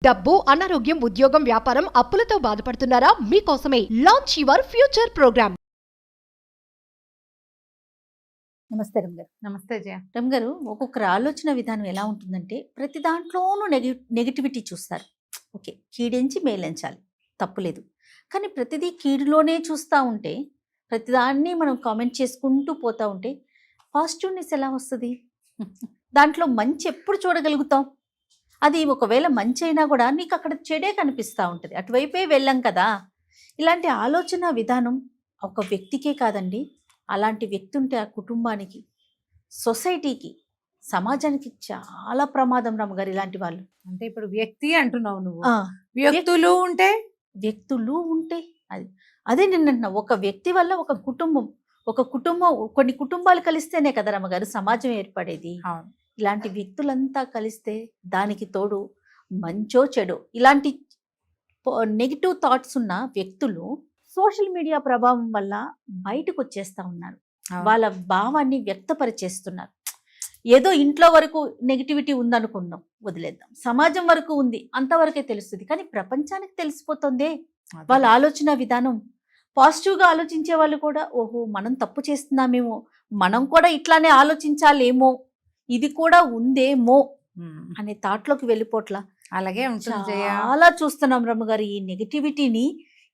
డబ్బు, అనారోగ్యం, ఉద్యోగం, వ్యాపారం, అప్పులతో బాధపడుతున్నారా? మీకోసమే లాంచ్ యువర్ ఫ్యూచర్ ప్రోగ్రామ్. నమస్తే రమ్ గారు. నమస్తే జయ. రమ్ గారు, ఒక్కొక్కరు ఆలోచన విధానం ఎలా ఉంటుందంటే ప్రతి దాంట్లోనూ నెగిటివిటీ చూస్తారు. ఓకే, కీడించి మేలంచాలి, తప్పులేదు. కానీ ప్రతిదీ కీడులోనే చూస్తూ ఉంటే, ప్రతిదాన్ని మనం కామెంట్ చేసుకుంటూ పోతూ ఉంటే పాజిటివ్నెస్ ఎలా వస్తుంది? దాంట్లో మంచి ఎప్పుడు చూడగలుగుతాం? అది ఒకవేళ మంచి అయినా కూడా నీకు అక్కడ చెడే కనిపిస్తూ ఉంటుంది, అటువైపే వెళ్ళాం కదా. ఇలాంటి ఆలోచన విధానం ఒక వ్యక్తికే కాదండి, అలాంటి వ్యక్తి ఉంటే ఆ కుటుంబానికి, సొసైటీకి, సమాజానికి చాలా ప్రమాదం రమ్మగారు. ఇలాంటి వాళ్ళు అంటే ఇప్పుడు వ్యక్తి అంటున్నావు నువ్వు, వ్యక్తులు ఉంటే అది అదే నిన్న ఒక వ్యక్తి వల్ల ఒక కుటుంబం కొన్ని కుటుంబాలు కలిస్తేనే కదా రమ్మగారు సమాజం ఏర్పడేది. ఇలాంటి వ్యక్తులంతా కలిస్తే దానికి తోడు మంచో చెడో ఇలాంటి నెగిటివ్ థాట్స్ ఉన్న వ్యక్తులు సోషల్ మీడియా ప్రభావం వల్ల బయటకు వచ్చేస్తా ఉన్నారు, వాళ్ళ భావాన్ని వ్యక్తపరిచేస్తున్నారు. ఏదో ఇంట్లో వరకు నెగిటివిటీ ఉందనుకున్నాం, వదిలేద్దాం, సమాజం వరకు ఉంది అంతవరకే తెలుస్తుంది, కానీ ప్రపంచానికి తెలిసిపోతుందే వాళ్ళ ఆలోచన విధానం. పాజిటివ్గా ఆలోచించే వాళ్ళు కూడా ఓహో మనం తప్పు చేస్తున్నామేమో, మనం కూడా ఇట్లానే ఆలోచించాలేమో, ఇది కూడా ఉందేమో అనే థాట్లోకి వెళ్ళిపోట్లా అలాగే ఉంటుంది. చాలా చూస్తున్నాం రమ్మగారు. ఈ నెగిటివిటీని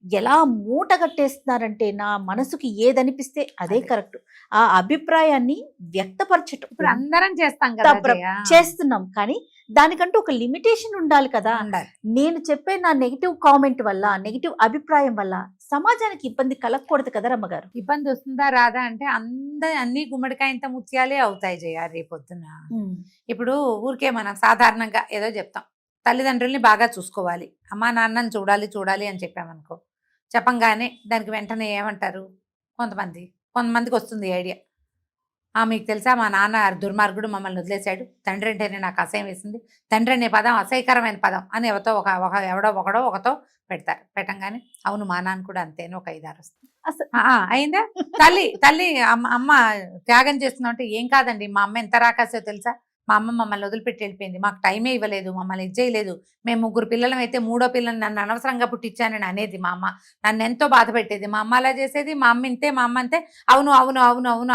ఎలా మూట కట్టేస్తున్నారంటే, నా మనసుకి ఏదనిపిస్తే అదే కరెక్ట్, ఆ అభిప్రాయాన్ని వ్యక్తపరచటం ఇప్పుడు అందరం చేస్తాం కదా, చేస్తున్నాం, కానీ దానికంటూ ఒక లిమిటేషన్ ఉండాలి కదా. నేను చెప్పే నా నెగిటివ్ కామెంట్ వల్ల, నెగిటివ్ అభిప్రాయం వల్ల సమాజానికి ఇబ్బంది కలగకూడదు కదా రమ్మగారు. ఇబ్బంది వస్తుందా రాదా అంటే అన్ని గుమ్మడికాయంత ముత్యాలే అవుతాయి జయ రేపొద్దున. ఇప్పుడు ఊరికే మనం సాధారణంగా ఏదో చెప్తాం, తల్లిదండ్రుల్ని బాగా చూసుకోవాలి, అమ్మా నాన్నని చూడాలి అని చెప్పామనుకో, చెప్పంగానే దానికి వెంటనే ఏమంటారు కొంతమందికి వస్తుంది ఐడియా, మీకు తెలుసా మా నాన్న దుర్మార్గుడు, మమ్మల్ని వదిలేశాడు, తండ్రి అంటేనే నాకు అసహ్యం వేసింది, తండ్రి అనే పదం అసహ్యకరమైన పదం అని ఎవడో ఒకతో పెడతారు. పెట్టంగానే అవును మా నాన్న కూడా అంతేనో ఒక 5-6 వస్తుంది. అయిందా? తల్లి అమ్మ త్యాగం చేస్తున్నావు అంటే ఏం కాదండి, మా అమ్మ ఎంత రాకాసో తెలుసా, మా అమ్మ మమ్మల్ని వదిలిపెట్టి వెళ్ళిపోయింది, మాకు టైమే ఇవ్వలేదు, మమ్మల్ని ఇచ్చేయలేదు, మేము 3 పిల్లలం అయితే 3వ పిల్లని నన్ను అనవసరంగా పుట్టించానని అనేది మా అమ్మ, నన్ను ఎంతో బాధ పెట్టేది, మా అమ్మ అలా చేసేది, మా అమ్మ ఇంతే, మా అమ్మ అంతే, అవును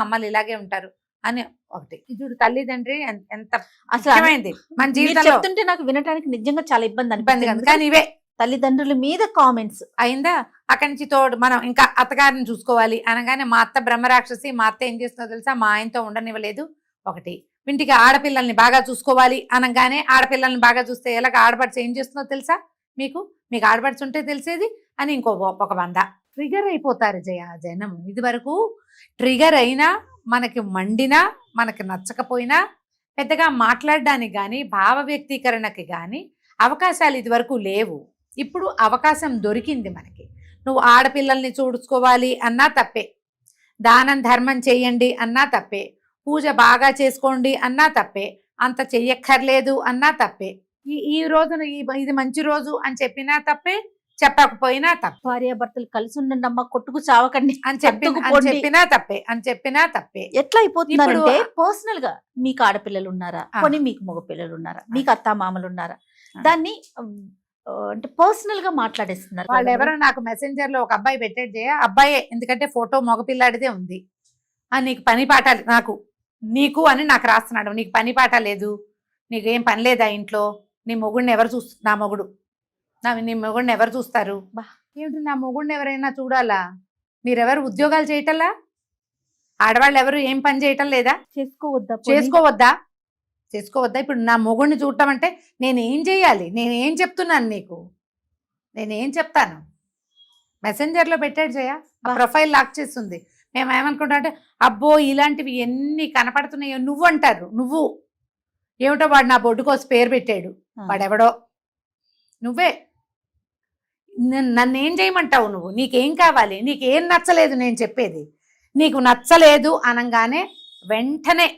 అమ్మలు ఇలాగే ఉంటారు అని ఒకటి. చూడు తల్లిదండ్రి ఎంత అసలు మన జీవితంలో చెప్తుంటే నాకు వినడానికి నిజంగా చాలా ఇబ్బంది కాదు, కానీ ఇవే తల్లిదండ్రుల మీద కామెంట్స్. అయిందా? అక్కడి నుంచి తోడు మనం ఇంకా అత్తగారిని చూసుకోవాలి అనగానే మా అత్త బ్రహ్మరాక్షసి, మా అత్త ఏం చేస్తుందో తెలుసా, మా ఆయనతో ఉండనివ్వలేదు. ఒకటి ఇంటికి ఆడపిల్లల్ని బాగా చూసుకోవాలి అనగానే ఆడపిల్లల్ని బాగా చూస్తే ఎలాగ ఆడపడిచి ఏం చేస్తుందో తెలుసా, మీకు ఆడపడిచి ఉంటే తెలిసేది అని ఒక 100 ట్రిగర్ అయిపోతారు జనం. ఇది వరకు ట్రిగర్ అయినా, మనకి మండినా, మనకి నచ్చకపోయినా పెద్దగా మాట్లాడడానికి కానీ భావ వ్యక్తీకరణకి కానీ అవకాశాలు ఇది వరకు లేవు. ఇప్పుడు అవకాశం దొరికింది మనకి. నువ్వు ఆడపిల్లల్ని చూసుకోవాలి అన్నా తప్పే, దానం ధర్మం చేయండి అన్నా తప్పే, పూజ బాగా చేసుకోండి అన్నా తప్పే, అంత చెయ్యక్కర్లేదు అన్నా తప్పే, ఈ రోజున ఇది మంచి రోజు అని చెప్పినా తప్పే, చెప్పకపోయినా తప్పే, భార్యాభర్తలు కలిసి ఉండండి, కొట్టుకు చావకండి అని చెప్పినా తప్పే. ఎట్లా అయిపోతుందంటే పర్సనల్ గా మీకు ఆడపిల్లలు ఉన్నారా, కొన్ని మీకు మగ పిల్లలు ఉన్నారా, మీకు అత్త మామలు ఉన్నారా, దాన్ని అంటే పర్సనల్ గా మాట్లాడేస్తున్నారు. వాళ్ళు ఎవరో నాకు మెసెంజర్ లో ఒక అబ్బాయి పెట్టాడు జయ, అబ్బాయే, ఎందుకంటే ఫోటో మగపిల్లాడిదే ఉంది, నీకు పని పాఠాలు నీకు అని నాకు రాస్తున్నాడు, నీకు పని పాట లేదు, నీకేం పని లేదా ఇంట్లో, నీ మొగుడిని ఎవరు నా మొగుడు నీ మొగుడిని ఎవరు చూస్తారు? ఏమిటి నా మొగుడిని ఎవరైనా చూడాలా? మీరెవరు ఉద్యోగాలు చేయటల్లా? ఆడవాళ్ళు ఎవరు ఏం పని చేయటం లేదా? చేసుకోవద్దా? ఇప్పుడు నా మొగుడిని చూడటం అంటే నేనేం చేయాలి? నేనేం చెప్తున్నాను నీకు? నేనేం చెప్తాను? మెసెంజర్లో పెట్టాడు జయ, ప్రొఫైల్ లాక్ చేస్తుంది. మేము ఏమనుకుంటా అంటే అబ్బో ఇలాంటివి ఎన్ని కనపడుతున్నాయో నువ్వు అంటారు. నువ్వు ఏమిటో వాడు నా బొడ్డుకోసి పేరు పెట్టాడు, వాడెవడో, నువ్వే నన్నేం చేయమంటావు? నువ్వు నీకేం కావాలి? నీకేం నచ్చలేదు? నేను చెప్పేది నీకు నచ్చలేదు అనగానే వెంటనే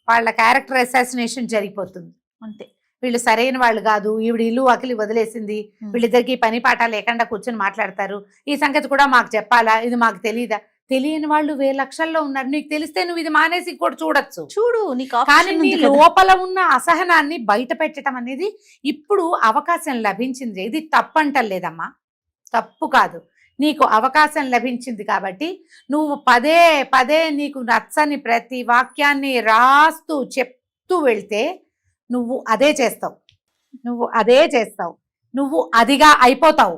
వాళ్ళ క్యారెక్టర్ అసాసినేషన్ జరిగిపోతుంది. అంతే, వీళ్ళు సరైన వాళ్ళు కాదు, ఈవిడ ఇల్లు వాకిలి వదిలేసింది, వీళ్ళిద్దరికి పని పాట లేకుండా కూర్చొని మాట్లాడతారు, ఈ సంగతి కూడా మాకు చెప్పాలా, ఇది మాకు తెలీదా? తెలియని వాళ్ళు వేల లక్షల్లో ఉన్నారు. నీకు తెలిస్తే నువ్వు ఇది మానేసి కూడా చూడొచ్చు. చూడు నీకు కానీ option నీ ఉంది కదా. లోపల ఉన్న అసహనాన్ని బయట పెట్టడం అనేది ఇప్పుడు అవకాశం లభించింది. ఇది తప్పంటలేదమ్మా, తప్పు కాదు. నీకు అవకాశం లభించింది కాబట్టి నువ్వు పదే పదే నీకు నచ్చని ప్రతి వాక్యాన్ని రాస్తూ చెప్తూ వెళ్తే నువ్వు అదే చేస్తావు, నువ్వు అదిగా అయిపోతావు.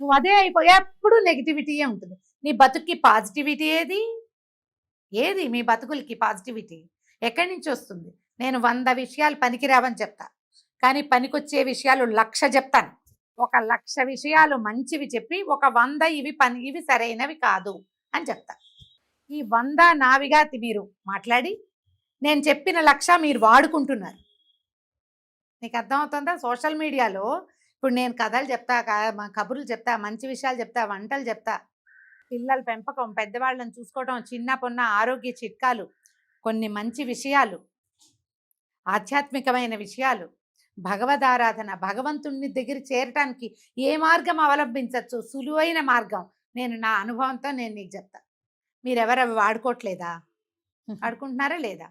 నువ్వు అదే ఎప్పుడు నెగిటివిటీయే ఉంటుంది. నీ బతుక్కి పాజిటివిటీ ఏది మీ బతుకులకి పాజిటివిటీ ఎక్కడి నుంచి వస్తుంది? నేను 100 విషయాలు పనికిరావని చెప్తా, కానీ పనికొచ్చే విషయాలు 1,00,000 చెప్తాను. 1,00,000 విషయాలు మంచివి చెప్పి 100 ఇవి సరైనవి కాదు అని చెప్తా. ఈ 100 నావిగా మీరు మాట్లాడి నేను చెప్పిన 1,00,000 మీరు వాడుకుంటున్నారు. నీకు అర్థమవుతుందా? సోషల్ మీడియాలో ఇప్పుడు నేను కథలు చెప్తా, కబుర్లు చెప్తా, మంచి విషయాలు చెప్తా, వంటలు చెప్తా, పిల్లల పెంపకం, పెద్దవాళ్ళని చూసుకోవడం, చిన్న పొన్న ఆరోగ్య చిట్కాలు, కొన్ని మంచి విషయాలు, ఆధ్యాత్మికమైన విషయాలు, భగవదారాధన, భగవంతుని దగ్గర చేరటానికి ఏ మార్గం అవలంబించవచ్చు, సులువైన మార్గం నేను నా అనుభవంతో నేను నీకు చెప్తా. మీరెవరు అవి వాడుకోవట్లేదా? వాడుకుంటున్నారా లేదా?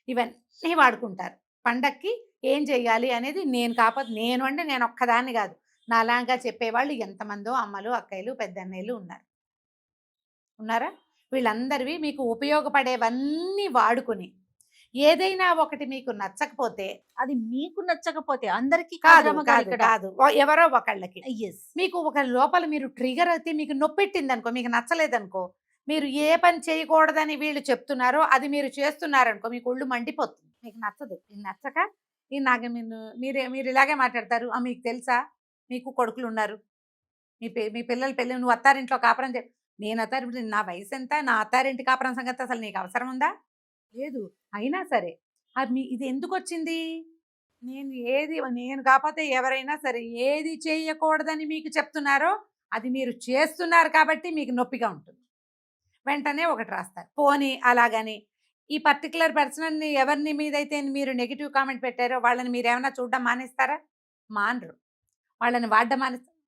ఇవన్నీ వాడుకుంటారు. పండక్కి ఏం చెయ్యాలి అనేది నేను కాకపోతే నేను ఒక్కదాన్ని కాదు, నాలాగా చెప్పేవాళ్ళు ఎంతమందో అమ్మలు, అక్కయ్యలు, పెద్దన్నయ్యలు ఉన్నారా? వీళ్ళందరివి మీకు ఉపయోగపడేవన్నీ వాడుకుని ఏదైనా ఒకటి మీకు నచ్చకపోతే, అది మీకు నచ్చకపోతే అందరికీ కాదు ఎవరో ఒకళ్ళకి, ఎస్ మీకు ఒక లోపల మీరు ట్రిగర్ అయితే మీకు నొప్పెట్టింది అనుకో, మీకు నచ్చలేదనుకో, మీరు ఏ పని చేయకూడదని వీళ్ళు చెప్తున్నారో అది మీరు చేస్తున్నారనుకో, మీకు ఒళ్ళు మండిపోతుంది, మీకు నచ్చదు. ఇది నచ్చక నాకు మీరు ఇలాగే మాట్లాడతారు. మీకు తెలుసా మీకు కొడుకులు ఉన్నారు, మీ పిల్లల పెళ్ళి, నువ్వు అత్తారింట్లో కాపురం నేను అత్తారింటి, నా వయసు ఎంత, నా అత్తారింటి కాపురం సంగతి అసలు నీకు అవసరం ఉందా? లేదు. అయినా సరే అది ఇది ఎందుకు వచ్చింది? నేను కాకపోతే ఎవరైనా సరే ఏది చేయకూడదని మీకు చెప్తున్నారో అది మీరు చేస్తున్నారు కాబట్టి మీకు నొప్పిగా ఉంటుంది. వెంటనే ఒకటి రాస్తారు. పోనీ అలాగని ఈ పర్టికులర్ పర్సన్ని ఎవరిని మీదైతే మీరు నెగిటివ్ కామెంట్ పెట్టారో వాళ్ళని మీరు ఏమైనా చూడడం మానేస్తారా? మానరు. వాళ్ళని వాడడం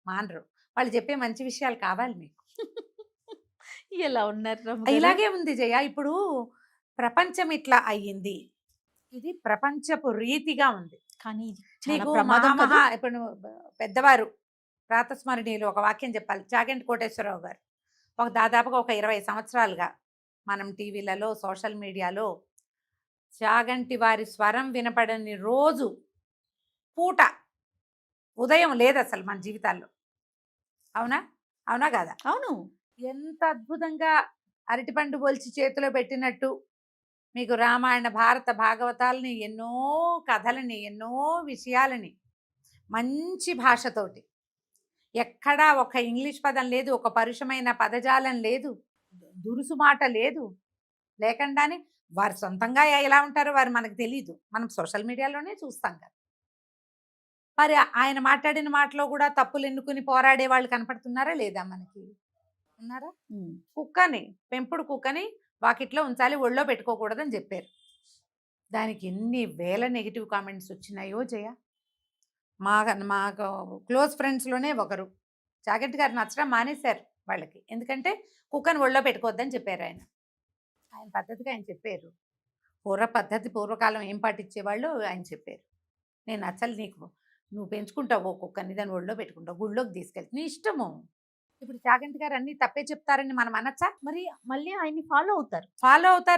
మానరు. వాళ్ళు చెప్పే మంచి విషయాలు కావాలి మీకు. ఎలా ఉన్నారు? ఇలాగే ఉంది జయ. ఇప్పుడు ప్రపంచం ఇట్లా అయ్యింది, ఇది ప్రపంచపు రీతిగా ఉంది. కానీ నీకు ప్రమాదం ఇప్పుడు పెద్దవారు ప్రాతస్మరణీయులు ఒక వాక్యం చెప్పాలి. చాగంటి కోటేశ్వరరావు గారు దాదాపుగా ఒక 20 సంవత్సరాలుగా మనం టీవీలలో, సోషల్ మీడియాలో చాగంటి వారి స్వరం వినపడని రోజు పూట ఉదయం లేదు అసలు మన జీవితాల్లో. అవునా కాదా? అవును. ఎంత అద్భుతంగా అరటిపండు పోల్చి చేతిలో పెట్టినట్టు మీకు రామాయణ, భారత, భాగవతాలని, ఎన్నో కథలని, ఎన్నో విషయాలని మంచి భాషతోటి, ఎక్కడా ఒక ఇంగ్లీష్ పదం లేదు, ఒక పరుషమైన పదజాలం లేదు, దురుసు మాట లేదు, లేకుండానే వారు సొంతంగా ఎలా ఉంటారో వారు మనకు తెలీదు, మనం సోషల్ మీడియాలోనే చూస్తాం కదా. మరి ఆయన మాట్లాడిన మాటలో కూడా తప్పులు ఎన్నుకుని పోరాడే వాళ్ళు కనపడుతున్నారా లేదా? మనకి ఉన్నారా? కుక్కని, పెంపుడు కుక్కని వాకిట్లో ఉంచాలి, ఒళ్ళో పెట్టుకోకూడదని చెప్పారు. దానికి ఎన్ని వేల నెగిటివ్ కామెంట్స్ వచ్చినాయో జయ. మా క్లోజ్ ఫ్రెండ్స్లోనే ఒకరు చాగంటి గారు నచ్చడం మానేశారు వాళ్ళకి. ఎందుకంటే కుక్కని ఒళ్ళో పెట్టుకోవద్దని చెప్పారు ఆయన పద్ధతిగా ఆయన చెప్పారు. పూర్వకాలం ఏం పాటించేవాళ్ళు ఆయన చెప్పారు. నేను అసలు నువ్వు పెంచుకుంటావు కుక్కని, దాన్ని ఒళ్ళో పెట్టుకుంటావు, గుళ్ళోకి తీసుకెళ్తే నీ ఇష్టము. ఇప్పుడు చాగంటి గారు అన్ని తప్పే చెప్తారని మనం అనొచ్చా? మరి మళ్ళీ ఆయన్ని ఫాలో అవుతారు.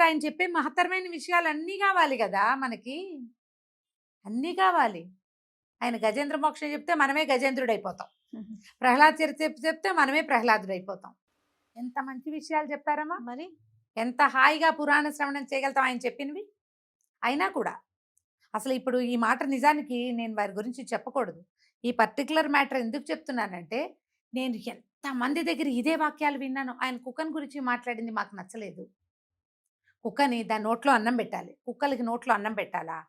ఆయన చెప్పే మహత్తరమైన విషయాలు అన్నీ కావాలి కదా మనకి, అన్నీ కావాలి. ఆయన గజేంద్ర మోక్షం చెప్తే మనమే గజేంద్రుడు అయిపోతాం, ప్రహ్లాద్ చరిత్ర చెప్తే మనమే ప్రహ్లాదుడు అయిపోతాం. ఎంత మంచి విషయాలు చెప్తారమ్మా. మరి ఎంత హాయిగా పురాణ శ్రవణం చేయగలుగుతాం ఆయన చెప్పినవి. అయినా కూడా అసలు ఇప్పుడు ఈ మాట నిజానికి నేను వారి గురించి చెప్పకూడదు. ఈ పర్టికులర్ మ్యాటర్ ఎందుకు చెప్తున్నానంటే, నేను ఎంతమంది దగ్గర ఇదే వాక్యాలు విన్నాను. ఆయన కుక్కని గురించి మాట్లాడింది మాకు నచ్చలేదు. కుక్కని దాని నోట్లో అన్నం పెట్టాలి, కుక్కలకి నోట్లో అన్నం పెట్టాలా?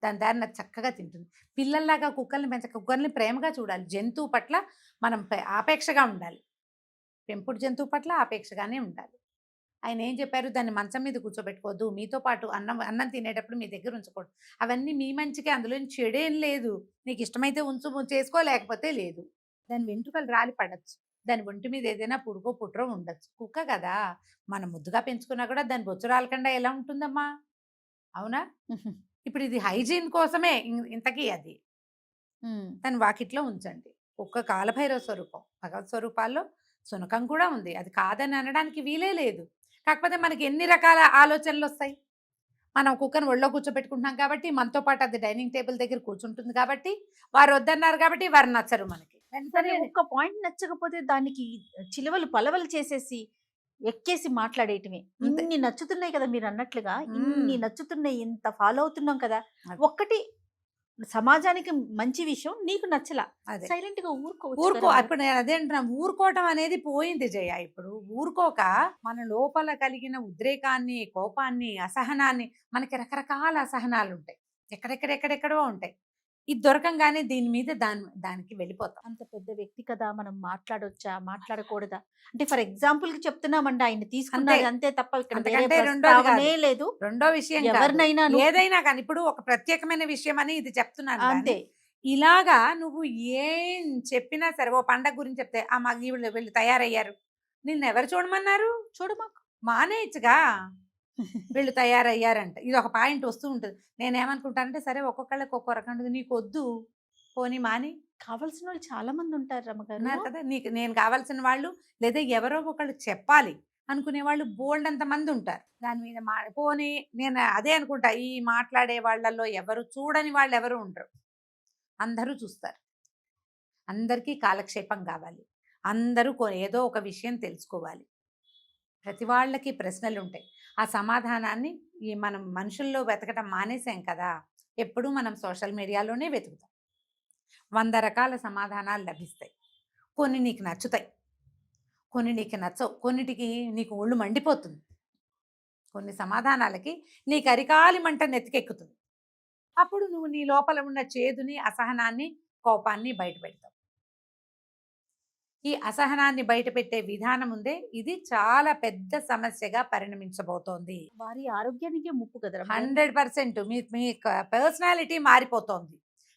దాని దారిన చక్కగా తింటుంది. పిల్లల్లాగా కుక్కల్ని కుక్కల్ని ప్రేమగా చూడాలి. జంతువు పట్ల మనం ఆపేక్షగా ఉండాలి, పెంపుడు జంతువు పట్ల ఆపేక్షగానే ఉండాలి. ఆయన ఏం చెప్పారు? దాన్ని మంచం మీద కూర్చోబెట్టుకోవద్దు, మీతో పాటు అన్నం తినేటప్పుడు మీ దగ్గర ఉంచకూడదు. అవన్నీ మీ మంచికే, అందులో చెడేం లేదు. నీకు ఇష్టమైతే ఉంచు, చేసుకో, లేకపోతే లేదు. దాని వెంట్రుకలు రాలి పడచ్చు. దాని ఒంటి మీద ఏదైనా పురుగో పుట్రో ఉండొచ్చు. కుక్క కదా, మనం ముద్దుగా పెంచుకున్నా కూడా దాని బొచ్చు రాలకుండా ఎలా ఉంటుందమ్మా? అవునా? ఇప్పుడు ఇది హైజీన్ కోసమే ఇంతకీ అది. దాని వాకిట్లో ఉంచండి. కుక్క కాలభైరవ స్వరూపం. భగవత్ స్వరూపాల్లో శునకం కూడా ఉంది. అది కాదని అనడానికి వీలే లేదు. కాకపోతే మనకి ఎన్ని రకాల ఆలోచనలు వస్తాయి. మనం కుక్కను ఒళ్ళో కూర్చోబెట్టుకుంటున్నాం కాబట్టి, మనతో పాటు అది డైనింగ్ టేబుల్ దగ్గర కూర్చుంటుంది కాబట్టి, వారు వద్దన్నారు కాబట్టి వారు నచ్చరు మనకి. సరే, వెంటనే ఒక్క పాయింట్ నచ్చకపోతే దానికి చిలువలు పలవలు చేసేసి ఎక్కేసి మాట్లాడేయటమే. అంతే. ఇన్ని నచ్చుతున్నాయి కదా మీరు అన్నట్లుగా, మ్మ్. ఇన్ని నచ్చుతున్నాయి, ఇంత ఫాలో అవుతున్నాం కదా, అది. ఒక్కటి సమాజానికి మంచి విషయం నీకు నచ్చలా, అదే సైలెంట్ గా ఊరుకోవచ్చు ఊరుకో. కదా. ఇప్పుడు నేను అదే అంటున్నా, ఊరుకోవటం అనేది పోయింది జయ. ఇప్పుడు ఊరుకోక మన లోపల కలిగిన ఉద్రేకాన్ని, కోపాన్ని, అసహనాన్ని, మనకి రకరకాల అసహనాలు ఉంటాయి, ఎక్కడెక్కడెక్కడెక్కడో ఉంటాయి. ఇది దొరకంగానే దీని మీద దానికి వెళ్ళిపోతాం. అంత పెద్ద వ్యక్తి కదా, మనం మాట్లాడొచ్చా మాట్లాడకూడదా అంటే ఫర్ ఎగ్జాంపుల్ కి చెప్తున్నామండి, ఆయన తీసుకున్నది అంతే తప్ప ఇక్కడ వేరే అంతకంటే రెండోది ప్రస్తావనే కాదు. లేదు. రెండో విషయం కాదు. ఎవరినైనా నువ్వు- ఏదైనా కానీ ఇప్పుడు ఒక ప్రత్యేకమైన విషయం అని ఇది చెప్తున్నాను కానీ, అంతే. ఇలాగా నువ్వు ఏం చెప్పినా సరే, ఓ పండగ గురించి చెప్తే ఆ మాకు వీళ్ళు తయారయ్యారు, నిన్ను ఎవరు చూడమన్నారు? చూడమాకు. మానేయచ్చుగా. వీళ్ళు తయారయ్యారంట, ఇది ఒక పాయింట్ వస్తూ ఉంటుంది. నేనేమనుకుంటానంటే, సరే ఒక్కొక్కళ్ళకి ఒక్కో రకం ఉంటుంది, నీకు వద్దు పోనీ మాని. కావాల్సిన వాళ్ళు చాలా మంది ఉంటారు రమ్మగారు. ఉన్నారు కదా, నీకు నేను కావాల్సిన వాళ్ళు, లేదా ఎవరో ఒకళ్ళు చెప్పాలి అనుకునే వాళ్ళు బోల్డ్ అంత మంది ఉంటారు. దాని మీద పోనీ నేను అదే అనుకుంటా, ఈ మాట్లాడే వాళ్ళల్లో ఎవరు చూడని వాళ్ళు ఎవరు ఉండరు, అందరూ చూస్తారు. అందరికీ కాలక్షేపం కావాలి, అందరూ ఏదో ఒక విషయం తెలుసుకోవాలి. ప్రతి వాళ్ళకి ప్రశ్నలు ఉంటాయి. ఆ సమాధానాన్ని మనం మనుషుల్లో వెతకటం మానేసాం కదా, ఎప్పుడూ మనం సోషల్ మీడియాలోనే వెతుకుతాం. 100 రకాల సమాధానాలు లభిస్తాయి. కొన్ని నీకు నచ్చుతాయి, కొన్ని నీకు నచ్చవు, కొన్నిటికి నీకు ఒళ్ళు మండిపోతుంది, కొన్ని సమాధానాలకి నీకు అరికాలి మంట నెత్తికెక్కుతుంది. అప్పుడు నువ్వు నీ లోపల ఉన్న చేదుని, అసహనాన్ని, కోపాన్ని బయట పెడతావు. ఈ అసహనాన్ని బయటపెట్టే విధానం ఉందే, ఇది చాలా పెద్ద సమస్యగా పరిణమించబోతోంది. వారి ఆరోగ్యానికే ముప్పు కదా రమ్మగారు. 100% మీ పర్సనాలిటీ మారిపోతోంది.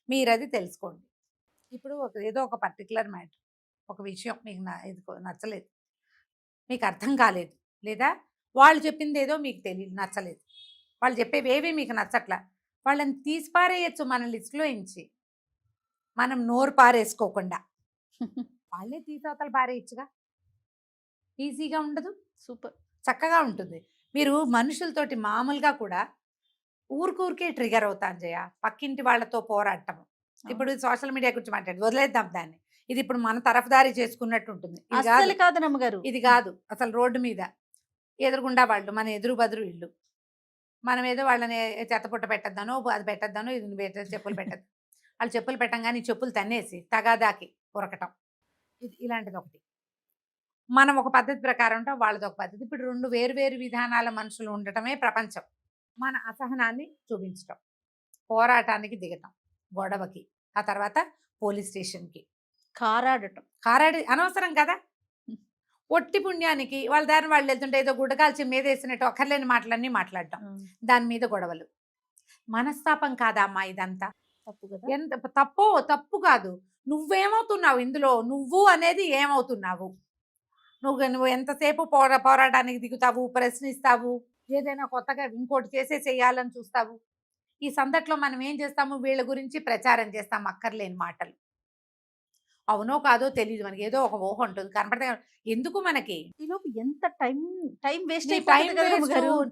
మీరు అది తెలుసుకోండి. ఇప్పుడు ఏదో ఒక పర్టికులర్ మ్యాటర్, ఒక విషయం మీకు నచ్చలేదు, మీకు అర్థం కాలేదు, లేదా వాళ్ళు చెప్పింది ఏదో మీకు తెలియదు, నచ్చలేదు, వాళ్ళు చెప్పేవేవి మీకు నచ్చట్లా, వాళ్ళని తీసి పారేయచ్చు మన లిస్టులో ఇంచి. మనం నోరు పారేసుకోకుండా వాళ్ళే తీసవతలు పారేయచ్చుగా, ఈజీగా ఉండదు? సూపర్. చక్కగా ఉంటుంది. మీరు మనుషులతోటి మామూలుగా కూడా ఊరికే ట్రిగర్ అవుతాను జయ, పక్కింటి వాళ్ళతో పోరాటం. ఇప్పుడు సోషల్ మీడియా గురించి మాట్లాడి వదిలేద్దాం దాన్ని. ఇది ఇప్పుడు మన తరఫుదారి చేసుకున్నట్టు ఉంటుంది. అసలు కాదు రమ్మగారు. ఇది కాదు అసలు. రోడ్డు మీద ఎదురుగుండా వాళ్ళు, మన ఎదురు బదురు ఇల్లు, మనం ఏదో వాళ్ళని చెత్తపుట్ట పెట్టద్దానో, అది పెట్టద్దానో, ఇది చెప్పులు పెట్టద్దు, వాళ్ళు చెప్పులు పెట్టంగానే చెప్పులు తన్నేసి తగాదాకి ఉరకటం, ఇలాంటిది ఒకటి. మనం ఒక పద్ధతి ప్రకారం ఉంటాం, వాళ్ళది ఒక పద్ధతి. ఇప్పుడు 2 వేరు విధానాల మనుషులు ఉండటమే ప్రపంచం. మన అసహనాన్ని చూపించటం, పోరాటానికి దిగటం, గొడవకి, ఆ తర్వాత పోలీస్ స్టేషన్కి కారాడి అనవసరం కదా. ఒట్టి పుణ్యానికి వాళ్ళ దారిని వాళ్ళు వెళ్తుంటే ఏదో గుడ్డకాల్చి మీద వేసినట్టు అక్కర్లేని మాటలన్నీ మాట్లాడటం, దాని మీద గొడవలు. మనస్తాపం కాదా అమ్మా ఇదంతా? తప్పు కదా. ఎంత తప్పు కాదు. నువ్వేమవుతున్నావు ఇందులో? నువ్వు అనేది ఏమవుతున్నావు? నువ్వు ఎంతసేపు పోరాటానికి దిగుతావు, ప్రశ్నిస్తావు, ఏదైనా కొత్తగా ఇంకోటి చేయాలని చూస్తావు. ఈ సందట్లో మనం ఏం చేస్తాము, వీళ్ళ గురించి ప్రచారం చేస్తాం, అక్కర్లేని మాటలు. అవునో కాదో తెలియదు మనకి, ఏదో ఒక ఊహ ఉంటుంది, కనపడితే ఎందుకు మనకి. ఈలోపు ఎంత టైం వేస్ట్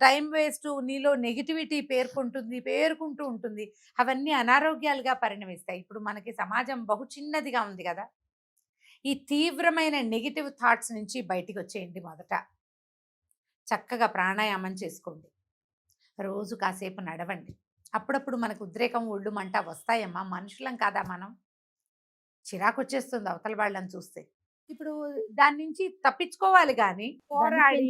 టైం వేస్ట్, నీలో నెగిటివిటీ పేరుకుంటూ ఉంటుంది. అవన్నీ అనారోగ్యాలుగా పరిణమిస్తాయి. ఇప్పుడు మనకి సమాజం బహు చిన్నదిగా ఉంది కదా. ఈ తీవ్రమైన నెగిటివ్ థాట్స్ నుంచి బయటికి వచ్చేయండి. మొదట చక్కగా ప్రాణాయామం చేసుకోండి, రోజు కాసేపు నడవండి. అప్పుడప్పుడు మనకు ఉద్రేకం, ఒళ్ళు మంట వస్తాయమ్మా, మనుషులం కాదా మనం? చిరాకు వచ్చేస్తుంది అవతల వాళ్ళని చూస్తే. ఇప్పుడు దాని నుంచి తప్పించుకోవాలి కానీ పోరాడి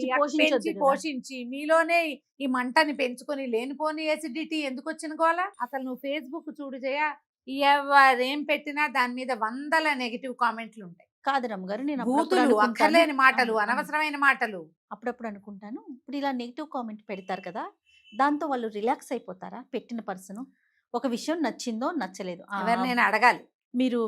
పోషించి మీలోనే ఈ మంటని పెంచుకొని లేనిపోని ఎసిడిటీ ఎందుకు వచ్చిన గోలా? అసలు నువ్వు ఫేస్బుక్ చూడు జయ, ఎవరేం పెట్టినా దాని మీద 100 నెగిటివ్ కామెంట్లు ఉంటాయి. కాదు రమ్మగారు, నేను బూతులు, అక్కర్లేని మాటలు, అనవసరమైన మాటలు. అప్పుడప్పుడు అనుకుంటాను, ఇప్పుడు ఇలా నెగిటివ్ కామెంట్ పెడతారు కదా, దాంతో వాళ్ళు రిలాక్స్ అయిపోతారా? పెట్టిన పర్సన్ ఒక విషయం నచ్చిందో నచ్చలేదు, ఎవరినైనా అడగాలి, మీరు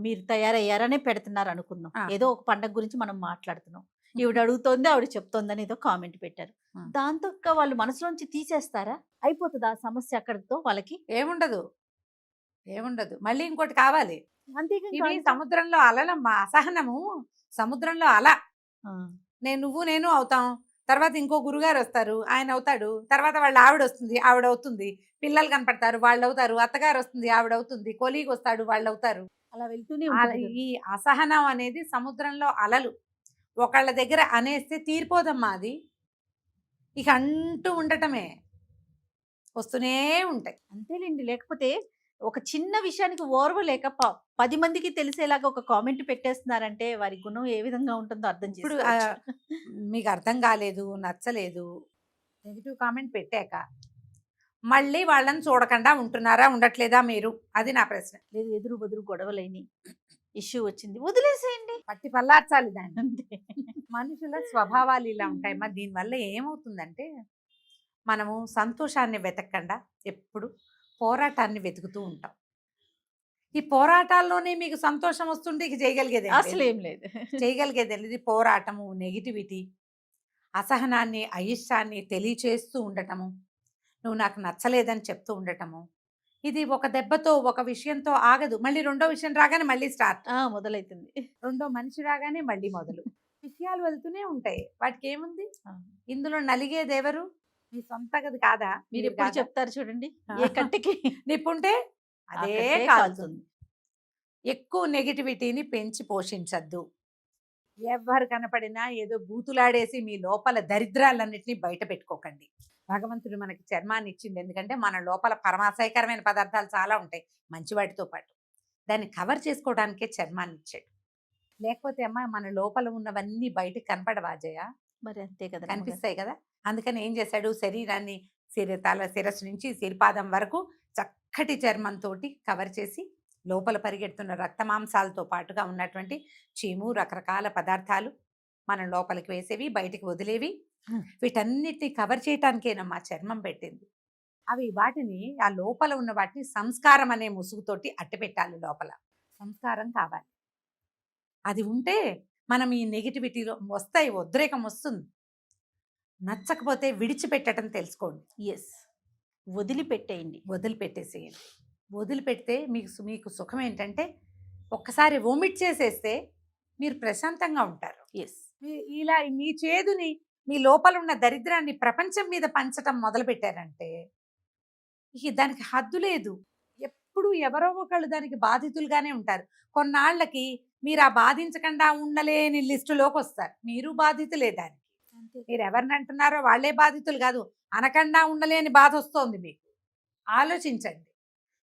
మీరు తయారయ్యారనే పెడుతున్నారు అనుకుందాం. ఆ. ఏదో ఒక పండగ గురించి మనం మాట్లాడుతున్నాం. ఈవిడ అడుగుతోంది, ఆవిడ చెప్తోందని ఏదో కామెంట్ పెట్టారు. ఆ. దాంతో ఇంకా వాళ్ళు మనసులోంచి తీసేస్తారా? అయిపోతుందా ఆ సమస్య అక్కడితో వాళ్ళకి? ఏముండదు మళ్ళీ ఇంకోటి కావాలి. అంతేగా ఇవి ఇంకా సముద్రంలో అలలమ్మా. అసహనము సముద్రంలో అల. ఆ. నేను అవుతాం. తర్వాత ఇంకో గురుగారు వస్తారు, ఆయన అవుతాడు. తర్వాత వాళ్ళ ఆవిడ వస్తుంది, ఆవిడ అవుతుంది. పిల్లలు కనపడతారు, వాళ్ళు అవుతారు. అత్తగారు వస్తుంది, ఆవిడ అవుతుంది. కొలీగ్ వస్తాడు, వాళ్ళు అవుతారు. అలా వెళ్తూనే అలా ఉంటుంది. ఈ అసహనం అనేది సముద్రంలో అలలు. ఒకళ్ళ దగ్గర అనేస్తే తీరిపోదమ్మా అది. ఇక అంటూ ఉండటమే, వస్తూనే ఉంటాయి. అంతేలేండి. లేకపోతే ఒక చిన్న విషయానికి ఓర్వలేక 10 మందికి తెలిసేలాగా ఒక కామెంట్ పెట్టేస్తున్నారంటే వారి గుణం ఏ విధంగా ఉంటుందో అర్థం ఇప్పుడు చేసుకోవచ్చు. మీకు అర్థం కాలేదు, నచ్చలేదు, నెగిటివ్ కామెంట్ పెట్టాక మళ్ళీ వాళ్ళని చూడకుండా ఉంటున్నారా, ఉండట్లేదా మీరు? అది నా ప్రశ్న. లేదు, ఎదురు బదురు గొడవలైని ఇష్యూ వచ్చింది, వదిలేసేయండి పట్టి పల్లార్చాలి దాన్ని. అంతే. మనుషుల స్వభావాలు ఇలా ఉంటాయి. మరి దీనివల్ల ఏమవుతుందంటే మనము సంతోషాన్ని వెతకకుండా ఎప్పుడు పోరాటాన్ని వెతుకుతూ ఉంటాం. ఈ పోరాటాల్లోనే మీకు సంతోషం వస్తుంటే ఇక చేయగలిగేది అసలు ఏం లేదు. చేయగలిగేది ఇది పోరాటము, నెగిటివిటీ, అసహనాన్ని, అయిష్టాన్ని తెలియచేస్తూ ఉండటము, నువ్వు నాకు నచ్చలేదని చెప్తూ ఉండటము. ఇది ఒక దెబ్బతో, ఒక విషయంతో ఆగదు. మళ్ళీ రెండో విషయం రాగానే మళ్ళీ స్టార్ట్. మొదలైతుంది. రెండో మనిషి రాగానే మళ్ళీ మొదలు. విషయాలు వెళ్తూనే ఉంటాయి. వాటికి ఏముంది? ఆ. ఇందులో నలిగేది ఎవరు? మీ సొంత గది కాదా? మీరు ఎప్పుడు కాదా? చెప్తారు చూడండి, ఏ కట్టెకి నిప్పుంటే ఆ అదే కట్టే కాలుతుంది. ఎక్కువ నెగిటివిటీని పెంచి పోషించద్దు. ఎవరు కనపడినా ఏదో బూతులాడేసి మీ లోపల దరిద్రాలన్నింటినీ బయట పెట్టుకోకండి. భగవంతుడు మనకి చర్మాన్ని ఇచ్చింది ఎందుకంటే మన లోపల పరమాశయకరమైన పదార్థాలు చాలా ఉంటాయి మంచి వాటితో పాటు. దాన్ని కవర్ చేసుకోవడానికే చర్మాన్ని ఇచ్చాడు. లేకపోతే అమ్మ మన లోపల ఉన్నవన్నీ బయటకు కనపడవాజయ్య, మరి అంతే కదా. కనిపిస్తాయి కదా. అందుకని ఏం చేశాడు, శరీరాన్ని శిరస్సు నుంచి సిరిపాదం వరకు చక్కటి చర్మంతో కవర్ చేసి లోపల పరిగెడుతున్న రక్తమాంసాలతో పాటుగా ఉన్నటువంటి చీము, రకరకాల పదార్థాలు మనం లోపలికి వేసేవి, బయటికి వదిలేవి, వీటన్నిటిని కవర్ చేయటానికేనమ్మా చర్మం పెట్టింది. అవి వాటిని, ఆ లోపల ఉన్న వాటిని సంస్కారం అనే ముసుగుతోటి అట్టపెట్టాలి. లోపల సంస్కారం కావాలి. అది ఉంటే మనం ఈ నెగిటివిటీలో వస్తాయి, ఉద్రేకం వస్తుంది. నచ్చకపోతే విడిచిపెట్టడం తెలుసుకోండి. ఎస్, వదిలిపెట్టేయండి. వదిలిపెట్టేసేయండి. వదిలిపెడితే మీకు సుఖం ఏంటంటే ఒక్కసారి వొమిట్ చేసేస్తే మీరు ప్రశాంతంగా ఉంటారు. ఎస్, ఇలా మీ చేదుని, మీ లోపల ఉన్న దరిద్రాన్ని ప్రపంచం మీద పంచటం మొదలు పెట్టారంటే ఇక దానికి హద్దు లేదు. ఎప్పుడు ఎవరో ఒకళ్ళు దానికి బాధితులుగానే ఉంటారు. కొన్నాళ్ళకి మీరు ఆ బాధించకుండా ఉండలేని లిస్టులోకి వస్తారు. మీరు బాధితులే దానికి. మీరు ఎవరిని అంటున్నారో వాళ్ళే బాధితులు కాదు, అనకుండా ఉండలేని బాధ వస్తోంది మీకు. ఆలోచించండి.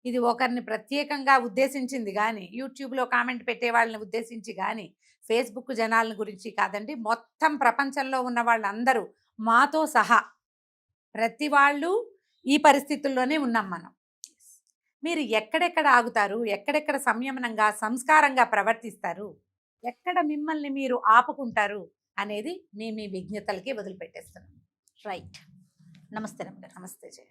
ఇది ఒకరిని ప్రత్యేకంగా ఉద్దేశించింది కానీ, యూట్యూబ్లో కామెంట్ పెట్టే వాళ్ళని ఉద్దేశించి కానీ, ఫేస్బుక్ జనాల గురించి కాదండి. మొత్తం ప్రపంచంలో ఉన్న వాళ్ళందరూ మాతో సహా ప్రతి వాళ్ళు ఈ పరిస్థితుల్లోనే ఉన్నాం మనం. మీరు ఎక్కడెక్కడ ఆగుతారు, ఎక్కడెక్కడ సంయమనంగా సంస్కారంగా ప్రవర్తిస్తారు, ఎక్కడ మిమ్మల్ని మీరు ఆపుకుంటారు అనేది మీ విజ్ఞతలకి వదిలిపెట్టేస్తున్నాం. రైట్. నమస్తే రమ్య గారు. నమస్తే జయ.